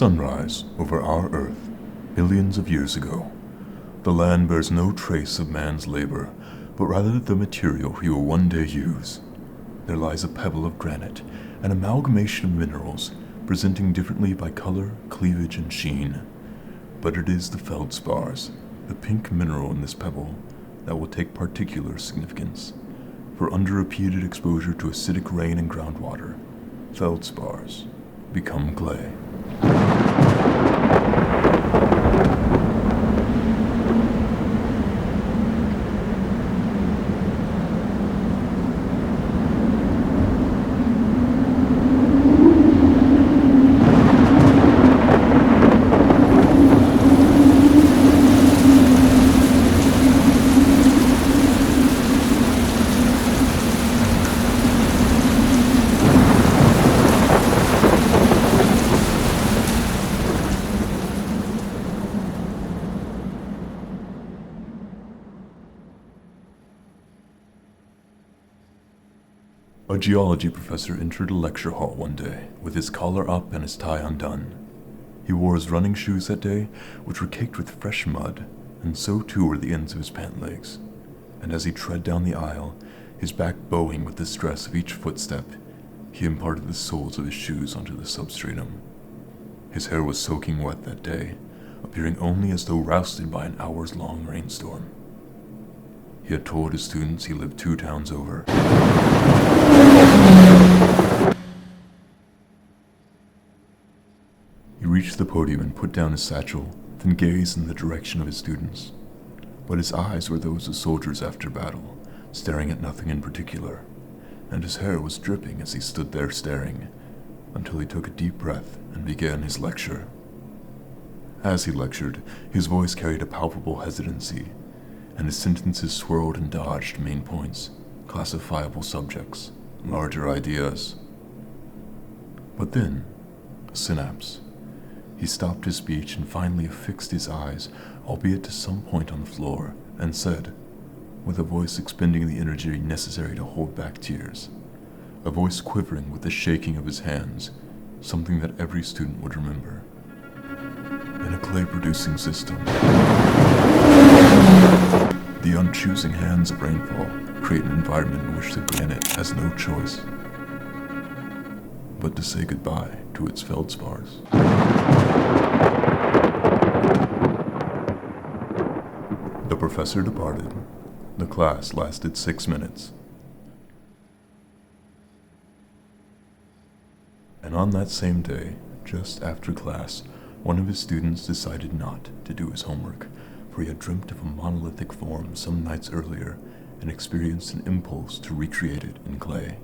sunrise over our Earth, millions of years ago. The land bears no trace of man's labor, but rather the material he will one day use. There lies a pebble of granite, an amalgamation of minerals, presenting differently by color, cleavage, and sheen. But it is the Feldspars, the pink mineral in this pebble, that will take particular significance. For under repeated exposure to acidic rain and groundwater, Feldspars become clay. A geology professor entered a lecture hall one day, with his collar up and his tie undone. He wore his running shoes that day, which were caked with fresh mud, and so too were the ends of his pant legs. And as he tread down the aisle, his back bowing with the stress of each footstep, he imparted the soles of his shoes onto the substratum. His hair was soaking wet that day, appearing only as though rousted by an hours-long rainstorm. He had told his students he lived 2 towns over. He reached the podium and put down his satchel, then gazed in the direction of his students. But his eyes were those of soldiers after battle, staring at nothing in particular, and his hair was dripping as he stood there staring, until he took a deep breath and began his lecture. As he lectured, his voice carried a palpable hesitancy, and his sentences swirled and dodged main points, classifiable subjects, larger ideas. But then, a synapse. He stopped his speech and finally affixed his eyes, albeit to some point on the floor, and said, with a voice expending the energy necessary to hold back tears, a voice quivering with the shaking of his hands, something that every student would remember. In a clay-producing system, the unchoosing hands of rainfall create an environment in which the granite has no choice but to say goodbye to its feldspars. The professor departed. The class lasted 6 minutes. And on that same day, just after class, one of his students decided not to do his homework, for he had dreamt of a monolithic form some nights earlier and experienced an impulse to recreate it in clay.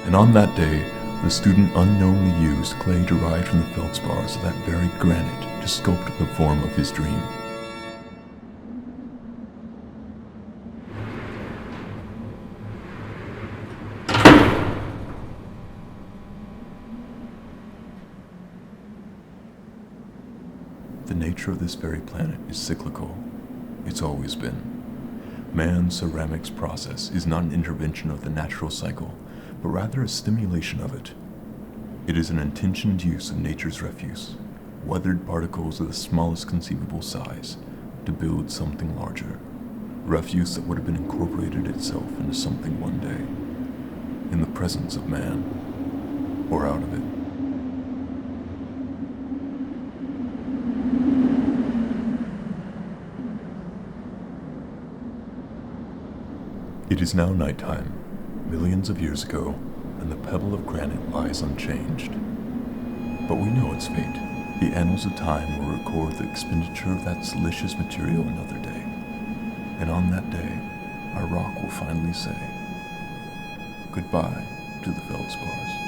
And on that day, the student unknowingly used clay derived from the feldspars of that very granite to sculpt the form of his dream. The nature of this very planet is cyclical. It's always been. Man's ceramics process is not an intervention of the natural cycle, but rather a stimulation of it. It is an intentioned use of nature's refuse, weathered particles of the smallest conceivable size, to build something larger, refuse that would have been incorporated itself into something one day, in the presence of man, or out of it. It is now nighttime, millions of years ago, and the pebble of granite lies unchanged. But we know its fate. The annals of time will record the expenditure of that delicious material another day. And on that day, our rock will finally say goodbye to the feldspars.